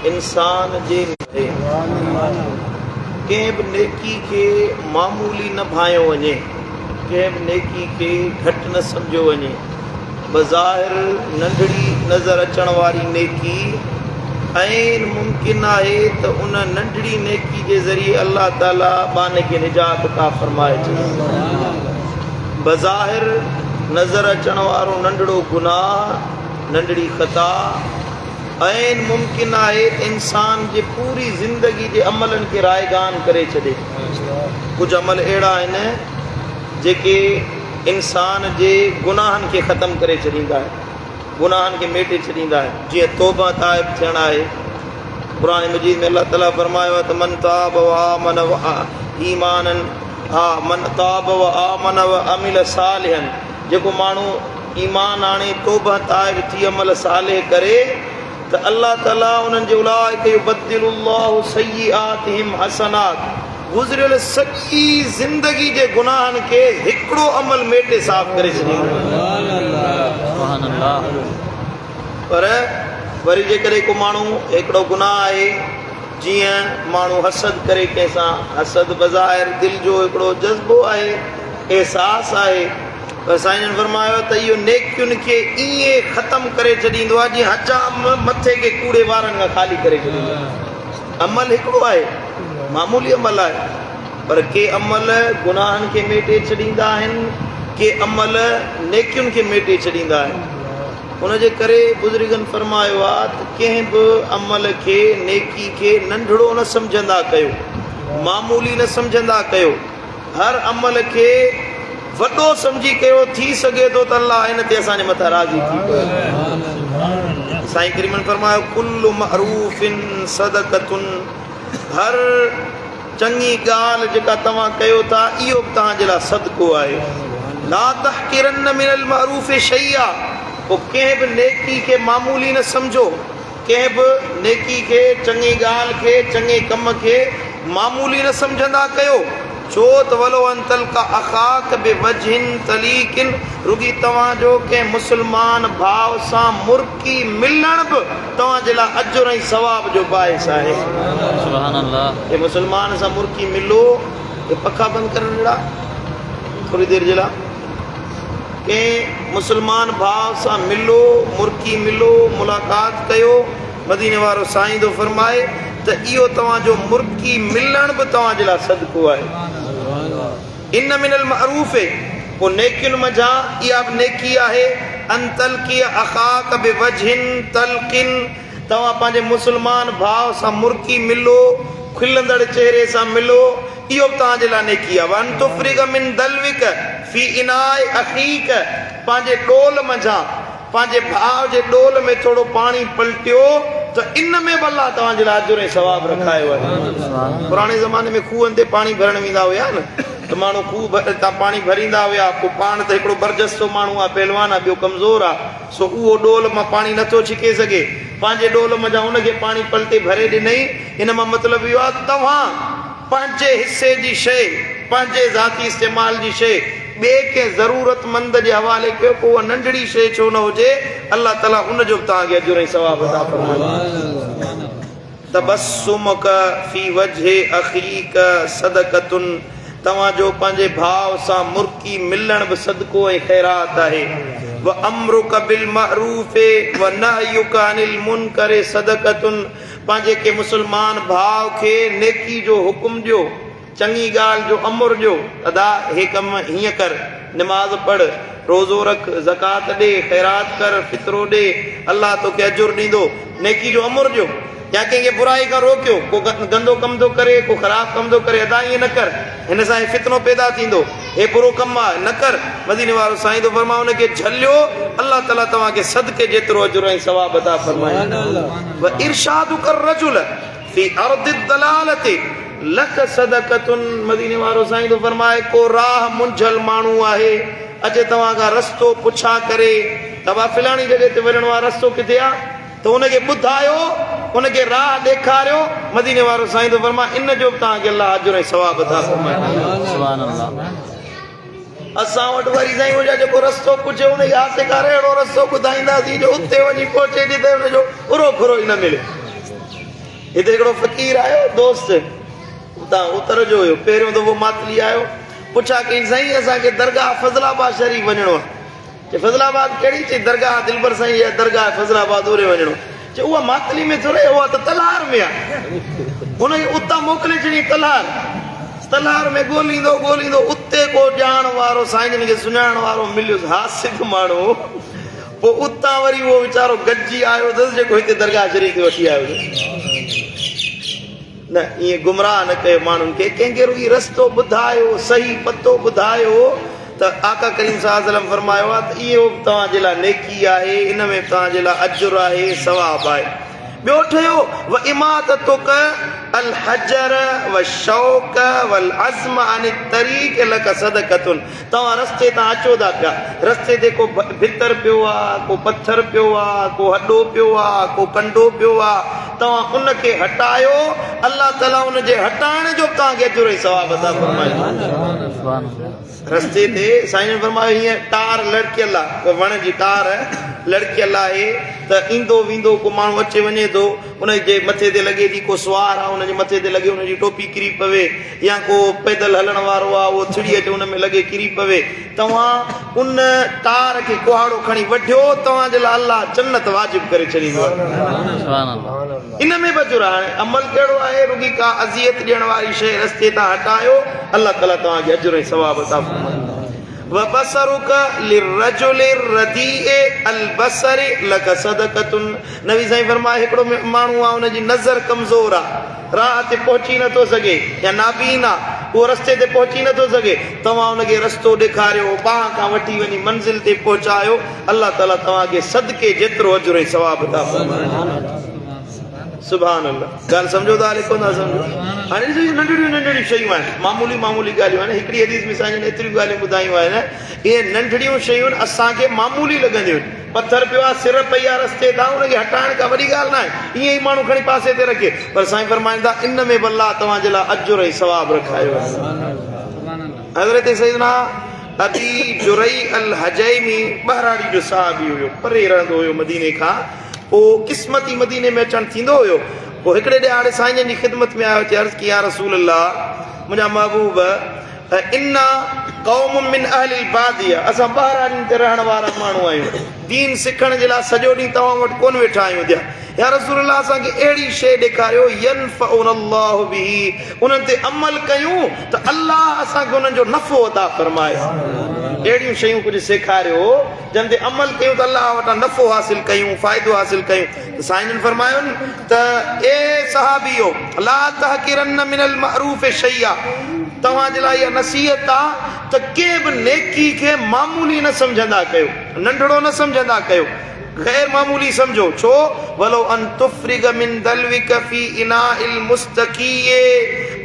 इंसान जे कंहिं बि नेकी खे मामूली न भायो वञे, कंहिं बि नेकी खे घटि न सम्झो वञे। बज़ाहिर नंढड़ी नज़र अचण वारी नेकी ऐं मुमकिन आहे त उन नंढड़ी नेकी जे ज़रिए अल्लाह ताला बाने खे निजात अता फरमाए छॾे। बज़ाहिर नज़र अचण वारो नंढड़ो गुनाह, नंढड़ी ख़ता ऐं मुमकिन आहे इंसान जे पूरी ज़िंदगी जे अमलनि खे रायगान करे छॾे। कुझु अमल अहिड़ा आहिनि जेके इंसान जे गुनाहनि खे ख़तमु करे छॾींदा आहिनि, गुनाहनि खे मेटे छॾींदा आहिनि। जीअं तौबा ताइब थियण आहे। क़ुरान मजीद में अल्लाह ताला फरमायो आहे त मन ताब व आमन व ईमानन मन ताब व आमन व अमिल सालिहन, जेको माण्हू ईमान आणे तौबा ताइब थी अमल सालिह करे त अल्लाह ताला उन्हनि जे उलाइक युबद्दिलुल्लाहु सय्यिआतिहिम हसनात, गुज़रियल सॼी ज़िंदगी जे गुनाहनि खे हिकिड़ो अमल मेटे साफ़ करे छॾींदो। पर वरी जेकॾहिं को माण्हू हिकिड़ो गुनाह आहे, जीअं माण्हू हसद करे कंहिंसां, हसद बज़ाहिर दिलि जो हिकिड़ो जज़्बो आहे, एहसास आहे, पर साईं जन फरमायो त इहो नेकियुनि खे ईअं ख़तमु करे छॾींदो आहे जीअं हजाम मथे खे कूड़े वारनि खां ख़ाली करे छॾींदो आहे। अमल हिकिड़ो आहे, मामूली अमल आहे, पर के अमल गुनाहनि खे मेटे छॾींदा आहिनि, के अमल नेकियुनि खे मेटे छॾींदा आहिनि। उनजे करे बुज़ुर्गनि फरमायो आहे त कंहिं बि अमल खे, नेकी खे नंढड़ो न सम्झंदा कयो, मामूली न सम्झंदा कयो। हर अमल खे वॾो सम्झी कयो। थी सघे थो त अल्लाह हिन ते असांजे मथां राज़ी थी पए। साईं करीमन फरमायो कुल्लु मअरूफिन सदक़तुन, हर चङी ॻाल्हि जेका तव्हां कयो था इहो बि तव्हांजे लाइ सदको आहे। ला तहक़िरन्न मिनल मअरूफ़ शैया, पोइ कंहिं बि नेकी खे मामूली न सम्झो, कंहिं बि नेकी खे, चङी ॻाल्हि खे, चङे कम खे मामूली न सम्झंदा कयो। छो त वलो अंतल का अखाक बेवजहिन तलीकिन, रुगी तव्हांजो कंहिं मुस्लमान भाउ सां मुर्की मिलण बि तव्हांजे लाइ अजुर ऐं सवाब जो बाइस आहे। सुभान अल्लाह। हे मुस्लमान सां मुर्की मिलो, हे पखा बंदि करण अहिड़ा थोरी देरि जे लाइ, कंहिं मुस्लमान भाउ सां मिलो, मुर्की मिलो, मुलाक़ात कयो। मदीने वारो साईं थो फरमाए त इहो तव्हांजो मुर्की मिलण बि तव्हांजे लाइ सदको आहे। इन मिनल मअरूफ़, पोइ नेकियुनि मंझां इहा बि नेकी आहे। अंतल की अखाक बेवजहिन तलकिन, तव्हां पंहिंजे मुस्लमान भाउ सां मुर्की मिलो, खिलंदड़ चेहरे सां मिलो, इहो बि तव्हांजे लाइ नेकी आहे। वन तुफ़रिग मिन दलविक फी इनाए अखीक, पंहिंजे डोल मंझां, पंहिंजे भाउ जे डोल में थोरो पाणी पलटियो त इन में बि अल्लाह तव्हांजे लाइ अजुर ऐं सवाब रखायो आहे। पुराणे ज़माने में खूहनि ते पाणी भरण वेंदा हुया न, त माण्हू खूह तां पाणी भरींदा हुया। पोइ पाण त हिकिड़ो बरजस्तो माण्हू आहे, पहलवान आहे, ॿियो कमज़ोर आहे, सो उहो डोल मां पाणी नथो छिके सघे, पंहिंजे डोल मंझां उनखे पाणी पलटे भरे ॾिनई। इन मां मतिलबु इहो आहे तव्हां पंहिंजे हिसे जी शइ, पंहिंजे ज़ाती इस्तेमाल जी शइ ॿिए कंहिं ज़रूरतमंद जे हवाले कयो, पोइ उहा नंढड़ी शइ छो न हुजे, अल्लाह ताला उनजो बि तव्हांखे अजुर ऐं सवाब अता फरमाए। तबस्सुमुक फी वजहि अखीक सदक़तुन, तव्हांजो पंहिंजे भाउ सां मुर्की मिलण बि सदको ऐं ख़ैरात आहे। व अमरुक बिल मअरूफ़ व नहयुक अनिल मुनकर सदक़तुन, पंहिंजे के मुस्लमान भाउ खे नेकी जो हुकुम ॾियो, चङी ॻाल्हि जो अमुर ॾियो, अदा हे कम हीअं कर, निमाज़ पढ़, रोज़ो रख, ज़कात ॾे, ख़ैरात कर, फितरो ॾे, अल्लाह तोखे अजुर ॾींदो, नेकी जो अमुर ॾियो। या कंहिंखे बुराई खां रोकियो, को गंदो कम थो करे, को ख़राबु कम थो करे, अदा ईअं न कर, हिन सां फितनो पैदा थींदो, हे बुरो कमु आहे, न कर। मदीने वारो साईं थो फरमाए उनखे झलियो, अल्लाह ताला तव्हांखे सदके जेतिरो अजुर ऐं सवाब अता फरमाए। व इरशादु कर रजुल फी अर्दि दलालति लक सदक़तुन, मदीने वारो साईं थो फरमाए को राह मुंझल माण्हू आहे, अॼु तव्हां खां रस्तो पुछा करे, तव्हां फिलाणी जॻह ते वञिणो आहे, रस्तो किथे आहे, त उनखे ॿुधायो, उनखे राह ॾेखारियो। मदीने वारो साईं थो फरमाए इन जो बि तव्हांखे अल्लाह अजुर ऐं सवाब अता फरमाए। सुभान अल्लाह। असां वटि वरी साईं हुजा जेको रस्तो पुछे उनखे आसेकार अहिड़ो रस्तो ॿुधाईंदासीं जो उते वञी पहुचे थी त उनजो उरो खुरो ई न मिले। हिते हिकिड़ो फ़क़ीर आयो दोस्त उतां उतर जो हुयो, पहिरियों दफ़ो मातली आयो, पुछा कई साईं असांखे दरगाह फज़लाबाद शरीफ़ वञिणो आहे। चए फज़लाबाद कहिड़ी? चई दरगाह दिलबर साईं या दरगाह फज़लाबाद ओरे वञिणो। चए उहा मातली में थोरे, उहा त तलहार में आहे। हुनखे उतां मोकिले छॾी तलहार। तलहार में ॻोल्हींदो उते को ॼाण वारो साईं जन खे सुञाणण वारो मिलियो हासिफ़ माण्हू। पोइ उतां वरी उहो वीचारो गॾिजी आयो अथसि जेको हिते दरगाह शरीफ़ खे वठी आयो न। ईअं गुमराह न कयो माण्हुनि खे, कंहिंखे रुॻी रस्तो ॿुधायो, सही पतो ॿुधायो त आका करीम सल्लल्लाहु अलैहि फरमायो आहे त इहो तव्हांजे लाइ नेकी आहे, इन में तव्हांजे लाइ अजुर आहे, सवाब आहे। ॿियो ठहियो व इमाततुक अल हजर व शौक वल अज़्म अन तरीक़ लक सदक़तुन। तव्हां रस्ते तां अचो था पिया, रस्ते ते को भितर पियो आहे, को पत्थर पियो आहे, को हॾो पियो आहे, को कंडो पियो आहे, तव्हां उनखे हटायो, अल्लाह ताला उनजे हटाइण जो तव्हांखे अजुर ऐं सवाब अता फरमायो। रस्ते ते साईं फरमायो हीअं टार लड़कियल आहे, वण जी टार लड़कियल आहे त ईंदो वेंदो को माण्हू अचे वञे थो, उनजे मथे ते लॻे थी को सुवार आहे, उनजे मथे ते लॻे उनजी टोपी किरी पवे, या को पैदल हलण वारो आहे उहो थिड़ी अचे उन में लॻे किरी पवे, तव्हां उन टार खे कुहाड़ो खणी वढियो, तव्हांजे लाइ अलाह जन्नत वाजिब करे छॾींदो आहे। इन में बि हाणे अमल कहिड़ो आहे? रुॻी का अज़ियत ॾियण वारी शइ रस्ते तां हटायो, अलाह ताला तव्हांखे अजुर ऐं सवाब अता फरमाईंदो। वबसरुक लिर्रजुल रदीए अलबसर लक सदक़तुन। नबी साईं फरमाए हिकिड़ो माण्हू आहे उनजी नज़र कमज़ोर आहे, राह ते पहुची नथो सघे, या नाबीन आहे उहो रस्ते ते पहुची नथो सघे, तव्हां उनखे रस्तो ॾेखारियो, बाह खां वठी वञी मंज़िल ते पहुचायो, अलाह ताला तव्हांखे सदके जेतिरो अजुर ऐं सवाब अता फरमाए। सुभान अल्लाह। ॻाल्हि सम्झो था हले कोन था सम्झो? हाणे नंढड़ियूं नंढड़ियूं शयूं आहिनि, मामूली मामूली ॻाल्हियूं आहिनि। हिकिड़ी हदीस में साईं जन एतिरियूं ॻाल्हियूं ॿुधायूं आहिनि, इहे नंढड़ियूं शयूं असांखे मामूली लॻंदियूं आहिनि। पत्थर पियो आहे, सिर पई आहे रस्ते तां, उनखे हटाइण का वॾी ॻाल्हि न आहे, ईअं ई माण्हू खणी पासे ते रखे, पर साईं फरमाईंदा इन में अल्लाह तव्हांजे लाइ अजुर ऐं सवाब रखायो आहे। हज़रत सैयदना अबी जुरई अल हजैमी बहराड़ी जो साहबी हुयो, परे रहंदो हुयो मदीने खां, पोइ क़िस्मती मदीने में अचणु थींदो हुयो। पोइ हिकिड़े ॾियारे साईं जन जी ख़िदमत में आयो, अर्ज़ की या रसूल अल्लाह, मुंहिंजा महबूब, इन्ना क़ौम मिन अहलिल बादिया, असां ॿाहिरां ते रहण वारा माण्हू आहियूं, दीन सिखण जे लाइ सॼो ॾींहुं तव्हां वटि कोन वेठा आहियूं। या रसूल अल्लाह असांखे अहिड़ी शइ ॾेखारियो यनफ़उनल्लाहु बिही, उन्हनि ते अमल कयूं त अल्लाह असांखे उन्हनि जो नफ़ो अता फरमाए। अहिड़ियूं शयूं कुझु सेखारियो जंहिं ते अमल कयूं त अल्लाह वटां नफ़ो हासिल कयूं, फ़ाइदो हासिल कयूं। साईं जन फरमायो त ए सहाबियो ला तहकिरन मिनल मअरूफ़ शैया, तव्हांजे लाइ इहा नसीहत आहे त कंहिं बि नेकी खे मामूली न सम्झंदा कयो, नंढड़ो न सम्झंदा कयो, गैर मामूली समझो। छो? वलो अन तुफ्रिग मिन दलविक फी इनाइल मुस्तकीए,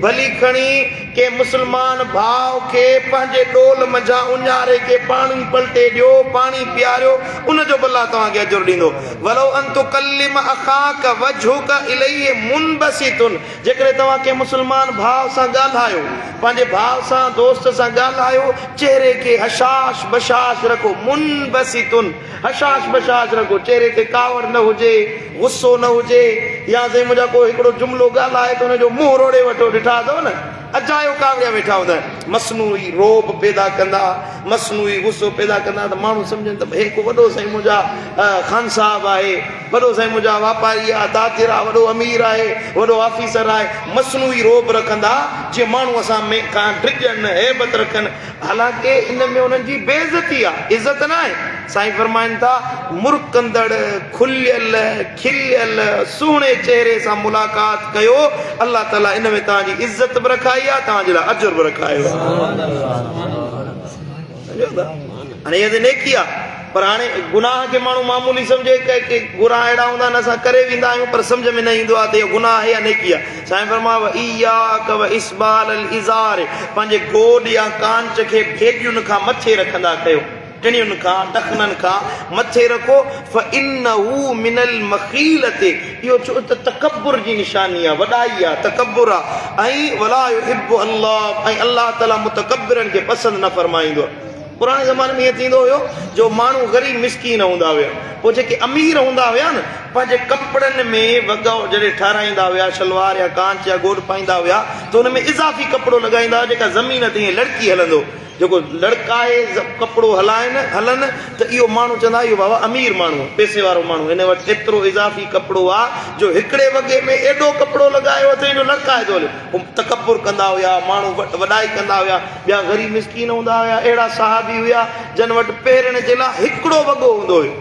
भली खणी के मुसलमान भाव के पंहिंजे डोल मंझां उञारे के पाणी पलटे ॾियो, पाणी पीआरियो, उनजो अल्लाह तव्हांखे अजुर ॾींदो। वलो अन तुकल्लिम अखाक वजहुक इलैहि मुनबसितुन, जेकॾहिं तव्हां के मुसलमान भाव सां ॻाल्हायो, पंहिंजे भाव सां दोस्त सां ॻाल्हायो, चेहरे खे हशाश बशाश रखो, मुनबसितुन हशाश बशाश रखो, चेहरे ते कावड़ न हुजे, गुस्सो न हुजे, या से मुंहिंजा को हिकिड़ो जुमिलो ॻाल्हाए त हुनजो मुंहुं रोड़े वठो, ॾिठा अथव न, अजायो कावड़िया वेठा हूंदा आहिनि, मसनूई रोब पैदा कंदा, मसनूई गुस्सो पैदा कंदा, त माण्हू सम्झनि त हे को वॾो साईं मुंहिंजा ख़ान साहब आहे, वॾो साईं मुंहिंजा वापारी आहे, दातिर आहे, वॾो अमीर आहे, वॾो ऑफिसर आहे, मसनूई रोब रखंदा जीअं माण्हू असां में खां डिॼनि, हेबत रखनि, हालांकि इन में उन्हनि जी बेइज़ती आहे, इज़त न आहे। साईं फरमाइनि था मुरकंदड़ खुलियल खिलियल सुहिणे चेहरे सां मुलाक़ात कयो, अल्लाह ताला इन में तव्हांजी इज़त बि रखाई आहे, तव्हांजे लाइ अजुर बि रखायो आहे। हाणे इहा त नेकी आहे, पर हाणे गुनाह खे माण्हू मामूली सम्झे, के गुनाह अहिड़ा हूंदा आहिनि असां करे वेंदा आहियूं पर सम्झ में न ईंदो आहे त इहो गुनाह आहे या नेकी आहे। साईं फरमायो इयाक व इस्बाल अल इज़ार, पंहिंजे गोॾ या कांच खे भेॾियुनि खां मथे रखंदा कयो, टिणियुनि खां टखननि खां मथे रखो। फ़इन्नहु मिनल मख़ीलते, इहो छो त तकब्बुर जी निशानी आहे, वॾाई आहे, तकब्बुर आहे। ऐं वला युहिब्बु अल्लाह, ऐं अल्लाह ताला मुतकब्बिरनि खे पसंदि न फरमाईंदो। पुराणे ज़माने में ईअं थींदो हुयो जो माण्हू ग़रीब मिसकीन हूंदा हुया, पोइ जेके अमीर हूंदा हुया न पंहिंजे कपिड़नि में वॻो जॾहिं ठाराईंदा हुया, शलवार या कांच या गोॾ पाईंदा हुया त हुन में इज़ाफ़ी कपिड़ो लॻाईंदा हुआ जेका ज़मीन ते ईअं लड़की हलंदो, जेको लड़काए कपिड़ो हलनि त इहो माण्हू चवंदा इहो बाबा अमीर माण्हू आहे, पैसे वारो माण्हू, हिन वटि एतिरो इज़ाफ़ी कपिड़ो आहे जो हिकिड़े वॻे में एॾो कपिड़ो लॻायो अथई जो लड़काए थो हले। तकबुर कंदा हुया, माण्हू वॾाई कंदा हुया। ॿिया ग़रीब मिसकीन हूंदा हुया, अहिड़ा सहाबी हुया जन वटि पहिरण जे लाइ हिकिड़ो वॻो हूंदो हुयो।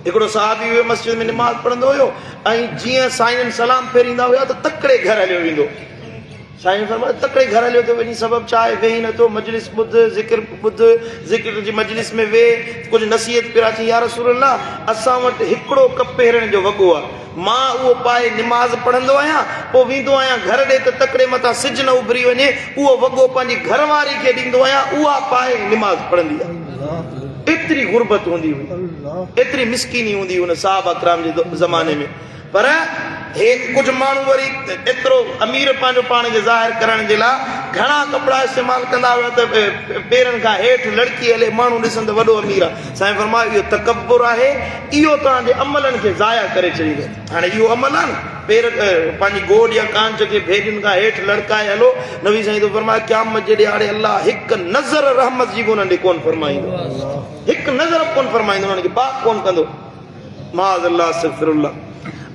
हिकिड़ो सहाबी हुयो मस्जिद में निमाज़ पढ़ंदो हुयो ऐं जीअं साईं सलाम फेरींदा हुया त तकिड़े घर हलियो वेंदो। साईं फरमायो तकिड़े घर हलियो थो वञी, सबबु छा आहे, वेही नथो, मजलिस ॿुध, ज़िक्र जी मजलिस में वेह, कुझु नसीहत पिया थी, या रसूल अल्लाह असां वटि हिकिड़ो कप पहिरण जो वॻो आहे, मां उहो पाए निमाज़ पढ़ंदो आहियां, पोइ वेंदो आहियां घर ॾे त तकिड़े मथां सिज न उभरी वञे, उहो वॻो पंहिंजी घरवारी खे ॾींदो आहियां, उहा पाए निमाज़ पढ़ंदी आहे। एतिरी गुरबत हूंदी हुई, एतिरी मिसकीनी हूंदी हुन साहबा किराम जे ज़माने में। पर हे कुझु माण्हू वरी एतिरो अमीर पंहिंजो पाण खे ज़ाहिर करण जे लाइ घणा कपिड़ा इस्तेमालु कंदा हुआ त पेरनि खां हेठि लड़की हले, माण्हू ॾिसनि त वॾो अमीर आहे। साईं फरमायो इहो तकबुर आहे, इहो तव्हांजे अमलनि खे ज़ाया करे छॾींदो। हाणे इहो अमल आहे न, पेर पंहिंजी गोॾ या कांच खे भेॾियुनि खां हेठि लड़काए हलो, नबी साईं तो फरमायो क़यामत जे ॾींहुं हाणे अलाह हिकु नज़र रहमत जी उन्हनि ॾे कोन फरमाईंदो, हिकु नज़र कोन फरमाईंदो, उन्हनि खे पाक कोन कंदो। माज़अल्लाह अस्तग़फिरुल्लाह।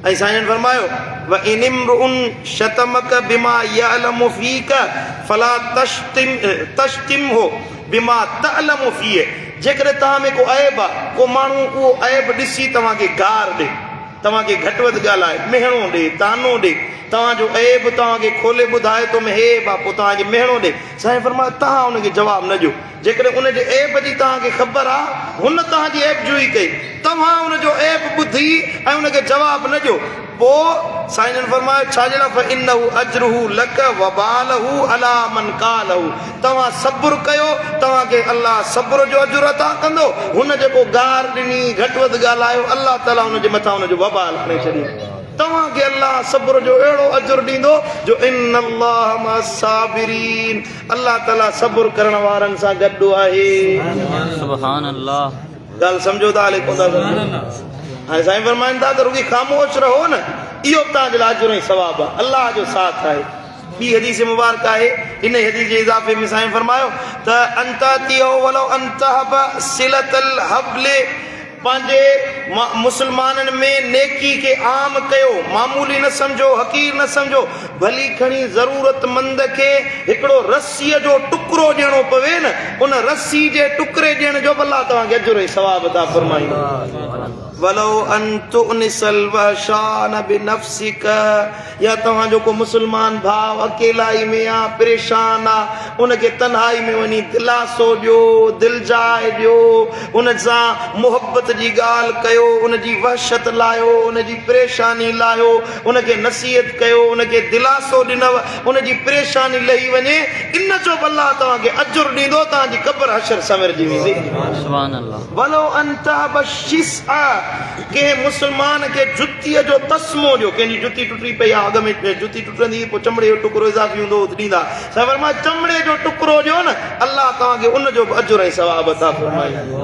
ऐं साईं फरमायो व इन इम्रुउन शतमक बिमा यअलमु फीक फला तशतिमहु बिमा तअलमु फीह। जेकॾहिं तव्हां में को ऐब आहे, को माण्हू उहो ऐब ॾिसी तव्हांखे गार ॾे, तव्हांखे घटि वधि ॻाल्हाए, मेहणो ॾे, तानो ॾे, तव्हांजो ऐब तव्हांखे खोले ॿुधाए तो में हेब आहे, पोइ तव्हांखे मेहणो ॾे, साईं फरमायो तव्हां हुनखे जवाबु न ॾियो। जेकॾहिं उनजे ऐब जी तव्हांखे ख़बर आहे, हुन तव्हांजी ऐब जुई कई, तव्हां हुनजो ऐब ॿुधी ऐं हुनखे जवाबु न ॾियो, पोइ साईं फरमायो छाजे लाइ, फइन्नहु अजरुहु लक वबालहु अला मन कालहु। तव्हां सब्र कयो, तव्हांखे अलाह सब्र जो अजुर अता कंदो। हुन जेको गार ॾिनी, घटि वधि ॻाल्हायो, अलाह ताला हुनजे मथां हुनजो वबाल खणे छॾींदो। तव्हांखे अलाह सब्र जो अहिड़ो अजुर ॾींदो जो इन्नल्लाह मस्साबिरीन, अलाह ताला सब्र करण वारनि सां गॾु आहे। सुभान अल्लाह। ॻाल्हि सम्झो था हले कोन था सम्झो? हाणे साईं फरमाइनि था त रुॻी ख़ामोश रहो न, इहो तव्हांजे लाइ अजुर ऐं सवाबु आहे, अलाह जो साथ आहे। ॿी हदीस मुबारक आहे, इन हदीस जे इज़ाफ़े में साईं फरमायो त अंतातियो वलो अंतहब सिलतल हबले, पंहिंजे मुस्लमाननि में नेकी खे आम कयो, मामूली न सम्झो, हक़ीर न सम्झो, भली खणी ज़रूरतमंद खे हिकिड़ो रसीअ जो टुकड़ो ॾियणो पवे न, उन रसी जे टुकड़े ॾियण जो अलाह तव्हांखे अजुर ऐं सवाब था फरमाईंदो। वलो अंतु उनिसल वशान बिनफ्सिक, या तव्हांजो को मुस्लमान भाउ अकेलाई में आहे, परेशान आहे, उनखे तन्हाई में वञी दिलासो ॾियो, दिलजाए ॾियो, उन सां मुहबत जी ॻाल्हि कयो, उनजी वहशत लाहियो, उनजी परेशानी लाहियो, उनखे नसीहत कयो, उनखे दिलासो ॾिनव, उनजी परेशानी लही वञे, इन जो अलाह तव्हांखे अजुर ॾींदो, तव्हांजी क़ब्र हशर सवरजी वेंदी। सुभान अल्लाह। वलो अंतहब शिस्आ, कंहिं मुस्लमान खे जुतीअ जो तस्मो ॾियो, कंहिंजी जुती टुटी पई आहे, अॻ में जुती टुटंदी, पोइ चमड़े जो टुकड़ो इज़ाफ़ी हूंदो ॾींदा, चमड़े जो टुकड़ो ॾियो न, अलाह तव्हांखे उनजो बि अजुर ऐं सवाब अता फरमाईंदो।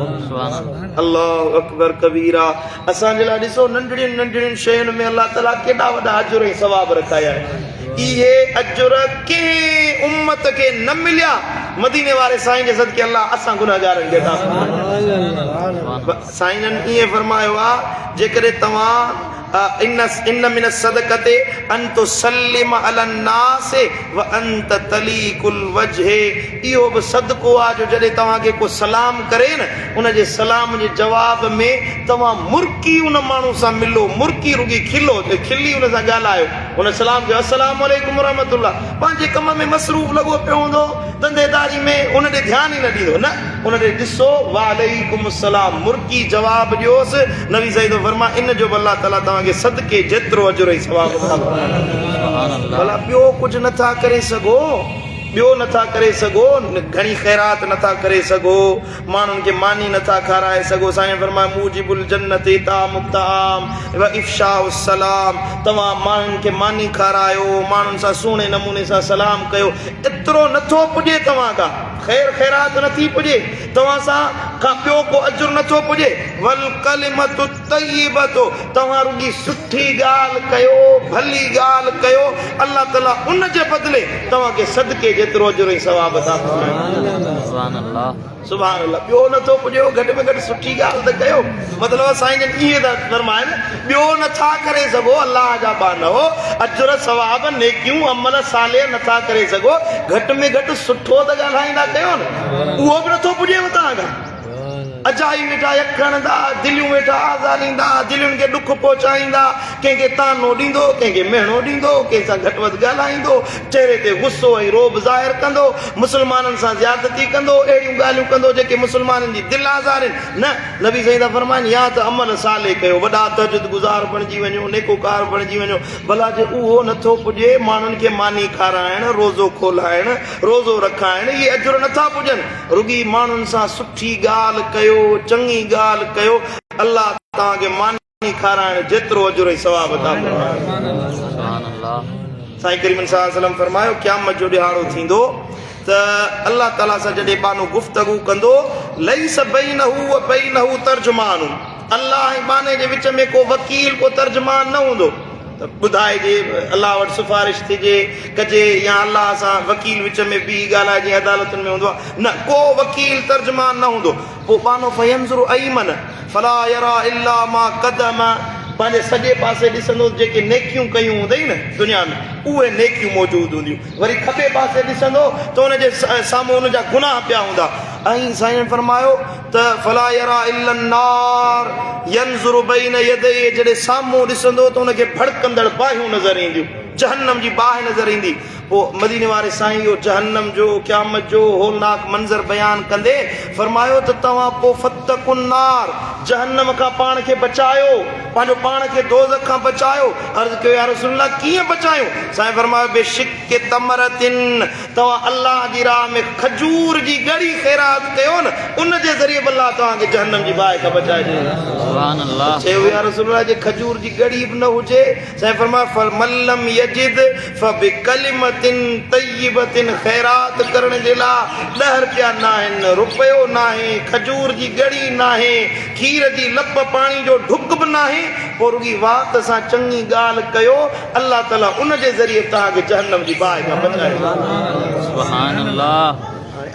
अल्लाहु अकबर कबीरा। असांजे लाइ ॾिसो नंढड़ियुनि नंढड़ियुनि शयुनि में अलाह ताला केॾा वॾा अजुर ऐं सवाब रखाया आहिनि। इहे अजुर कंहिं उम्मत खे न मिलिया, मदीने वारे साईं जे सदके अलाह असां गुनहगारनि खे अता फरमायो। साईं ईअं फरमायो आहे, जेकॾहिं तव्हां इन मिन सदक़ते अन तुसल्लिम अलन नास व अंत तलीकुल वजह, इहो बि सदको आहे जो जॾहिं तव्हांखे को सलाम करे न, उनजे सलाम जे जवाब में तव्हां मुर्की उन माण्हू सां मिलो, मुर्की रुॻी खिलो, खिली उन सां ॻाल्हायो, उन सलाम जो अस्सलाम वालेकुम रहमतुल्लाह, पंहिंजे कम में मसरूफ़ लॻो पियो हूंदो, धंधेदारी में, उन ॾे ध्यानु ई न ॾींदो, न उन ॾे ॾिसो वालेकुम सलाम, मुर्की जवाब ॾियोसि। नबी सईद फरमा इन जो अलाह ताला तव्हांखे सदके जेतिरो अजुर ऐं सवाब भला ॿियो कुझु नथा करे सघो, ॿियो नथा करे सघो, घणी ख़ैरात नथा करे सघो, माण्हुनि खे मानी नथा खाराए सघो। साईं फरमाए मूजिबुल जन्नत तामुत ताम व इफ़शाउ सलाम, तव्हां माण्हुनि खे मानी खारायो, माण्हुनि सां सुहिणे नमूने सां सलाम कयो, एतिरो नथो पुॼे तव्हां खां, ख़ैर ख़ैरात नथी पुॼे, तव्हां सां का ॿियो को अजुर नथो पुॼे वल कलिमतु तय्यिबतु तव्हां रुॻी सुठी ॻाल्हि कयो भली ॻाल्हि कयो अल्लाह ताला उन जे बदिले तव्हांखे सदके जेतिरो अजुर ऐं सवाब अता फरमाए सुभान अल्लाह ॿियो नथो पुॼो घटि में घटि सुठी ॻाल्हि त कयो मतिलबु साईं जन इहे त फरमाइनि ॿियो नथा करे सघो अल्लाह जा बानो अजुर सवाब नेकियूं अमल साले नथा करे सघो घटि में घटि सुठो त ॻाल्हाईंदा कयो न उहो बि नथो पुॼेव तव्हां खां अजाई वेठा यखणंदा दिलियूं वेठा आज़ारींदा दिलियुनि खे ॾुख पहुचाईंदा कंहिंखे तानो ॾींदो कंहिंखे मेणो ॾींदो कंहिंसां घटि वधि ॻाल्हाईंदो चेहरे ते गुस्सो ऐं रोब ज़ाहिर कंदो मुस्लमाननि सां ज़्यादती कंदो अहिड़ियूं ॻाल्हियूं कंदो जेके मुस्लमाननि जी दिलि आज़ारनि न नबी साईं था फरमाइनि या त अमल साले कयो वॾा तहजुद गुज़ार बणिजी वञो नेकोकार बणिजी वञो भला जे उहो नथो पुॼे माण्हुनि खे मानी खाराइण रोज़ो खोलाइण रोज़ो रखाइण इहे अजुर नथा पुॼनि रुॻी माण्हुनि सां सुठी ॻाल्हि कयो चङी ॻाल्हि कयो अल्लाह तव्हांखे मानी खाराइण जेतिरो अजुर ऐं सवाब अता फरमाए साईं करीम सल्लल्लाहु अलैहि वसल्लम फरमायो क़यामत जो ॾिहाड़ो थींदो त अल्लाह ताला सां जॾहिं बानो गुफ़्तगू कंदो लैस बैनहू व बैनहू तर्जुमान अल्लाह ऐं बाने जे विच में को वकील को तर्जुमान न हूंदो त ॿुधाइजे अल्लाह वटि सिफारिश थिजे कजे या अल्लाह सां वकील विच में ॿी ॻाल्हि जीअं अदालतुनि में हूंदो आहे न को वकील तर्जुमान न हूंदो पोइ बानो फयंज़ुरु अयमन फला यरा इल्ला मा क़दम पंहिंजे सॼे पासे ॾिसंदो जेके नेकियूं कयूं हूंदई न दुनिया में उहे नेकियूं मौजूदु हूंदियूं वरी खॿे पासे ॾिसंदो त हुनजे साम्हूं हुनजा गुनाह पिया हूंदा ऐं साईं फरमायो त फला यरा इल्ला नार यंज़ुरु बैन यदैहि जॾहिं साम्हूं ॾिसंदो त हुनखे भड़कंदड़ बाहियूं नज़र ईंदियूं जहन्नम जी बाहि नज़र ईंदी पोइ मदीने वारे साईं इहो जहन्नम जो क़यामत जो होलनाक मंज़र बयानु कंदे फरमायो त तव्हां पोइ फतकुन नार जहन्नम खां पाण खे बचायो पंहिंजो पाण खे दोज़ख खां बचायो अर्ज़ु कयो या रसूल अल्लाह कीअं बचायूं साईं फरमायो बेशिक तमरतिन तव्हां अल्लाह जी राह में खजूर जी गड़ी ख़ैरात कयो न उन जे ज़रिए अल्लाह तव्हांखे जहन्नम जी बाहि खां बचाइजे सुभान अल्लाह चयो या रसूल अल्लाह जे खजूर जी गड़ी बि न हुजे साईं फरमायो फमल्लम यजिद फबिकलिमतिन तय्यिबतिन ख़ैरात करण जे लाइ 10 रुपया न आहिनि रुपयो न आहे खजूर जी गड़ी न आहे खीर जी लप पाणी जो ढुक बि न आहे पोइ रुॻी वात सां चङी ॻाल्हि कयो अल्लाह ताला उन जे ज़रिए तव्हांखे जहन्नम जी बाहि खां बचाए सुभान अल्लाह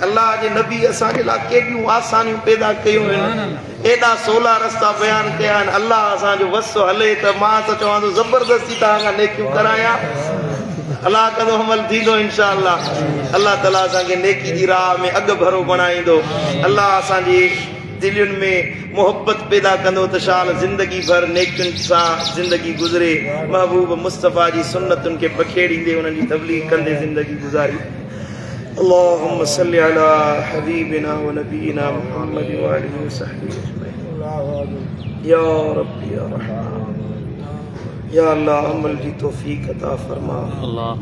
अल्लाह जे नबी असांजे लाइ केॾियूं आसानियूं पैदा कयूं आहिनि एॾा सोला रस्ता बयानु कया आहिनि अल्लाह असांजो वसो हले त मां त चवां थो ज़बरदस्ती तव्हां खां नेकियूं करायां अल्लाह कदो अमल थींदो इंशा अल्लाह अल्लाह ताला असांखे नेकी जी राह में अॻु भरो बणाईंदो अल्लाह असांजी दिलियुनि में मोहब्बत पैदा कंदो त शाल ज़िंदगी भर नेकियुनि सां ज़िंदगी गुज़रे महबूब मुस्तफ़ा जी सुन्नतुनि खे बखेड़ींदे उन्हनि जी तबलीग कंदे ज़िंदगी गुज़ारी अल्लाहुम्मा सल्लि अला हबीबिना व नबीना मुहम्मद व आलिहि व सहबिहि अजमईन या रब्बी या रहमान या अल्लाह अमल जी तौफीक अता फरमा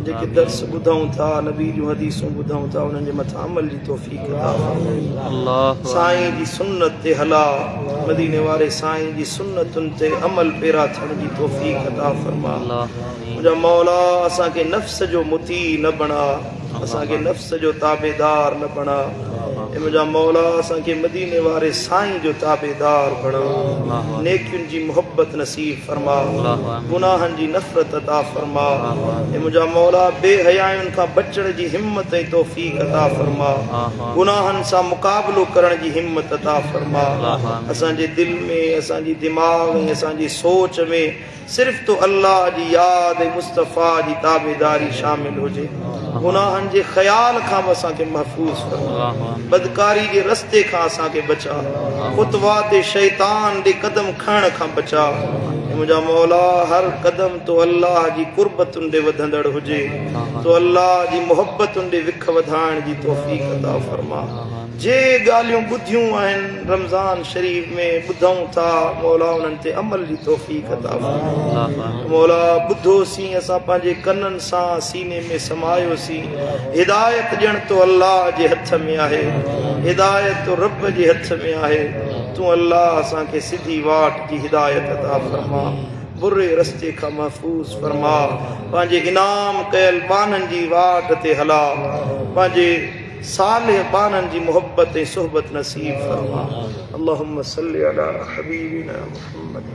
जेके दर्स ॿुधूं था नबी जूं हदीसूं ॿुधूं था उन्हनि जे मथां अमल जी तौफीक अता फरमा साईं जी सुन्नत ते हला मदीने वारे साईं जी सुन्नतुनि ते अमल पेरा थियण जी तौफीक अता फरमा मुंहिंजा मौला असांखे नफ़्स जो मुती न बणा असांखे नफ़्स जो ताबेदार न बणा मुंहिंजा मौला असांखे मदीने वारे साईं जो ताबेदार बणा नेकियुनि जी मोहब्बत नसीब फरमा गुनाहनि जी नफ़रत अता फरमा मुंहिंजा मौला बेहयायुनि खां बचण जी हिम्मत ऐं तौफ़ीक़ अता फरमा गुनाहनि सां मुक़ाबिलो करण जी हिम्मत अता फरमा असांजे दिलि में असांजी दिमाग़ ऐं असांजी सोच में सिर्फ़ तो अल्लाह जी यादि ऐं मुस्तफ़ा जी ताबेदारी शामिल हुजे गुनाहनि जे ख़्याल खां बि असांखे महफ़ूज़ फरमा बदकारी जे रस्ते खां असांखे बचा ख़ुतवात शैतान ॾे क़दम खणण खां बचा मुंहिंजा मौला हर क़दम तो अल्लाह जी कुर्बतुनि ॾे वधंदड़ हुजे तो अल्लाह जी मोहब्बतुनि ॾे विख वधाइण जी तौफ़ीक़ अता फरमा जे ॻाल्हियूं ॿुधियूं आहिनि रमज़ान शरीफ़ में ॿुधूं था मौला उन्हनि ते अमल जी तौफ़ीक़ अता फरमा मौला ॿुधोसीं असां पंहिंजे कननि सां सीने में समायोसीं हिदायत ॼण तो अल्लाह जे हथ में आहे हिदायत तो रब जे हथ में आहे तूं अल्लाह असांखे सिधी वाट जी हिदायत अता फरमा बुरे रस्ते खां महफ़ूज़ फरमा पंहिंजे इनाम कयल बाननि जी वाट ते हला पंहिंजे सालिह बाननि जी मोहब्बत ऐं सोहबत नसीब फरमा। अल्लाहुम्मा सल्लि अला हबीबिना मुहम्मद।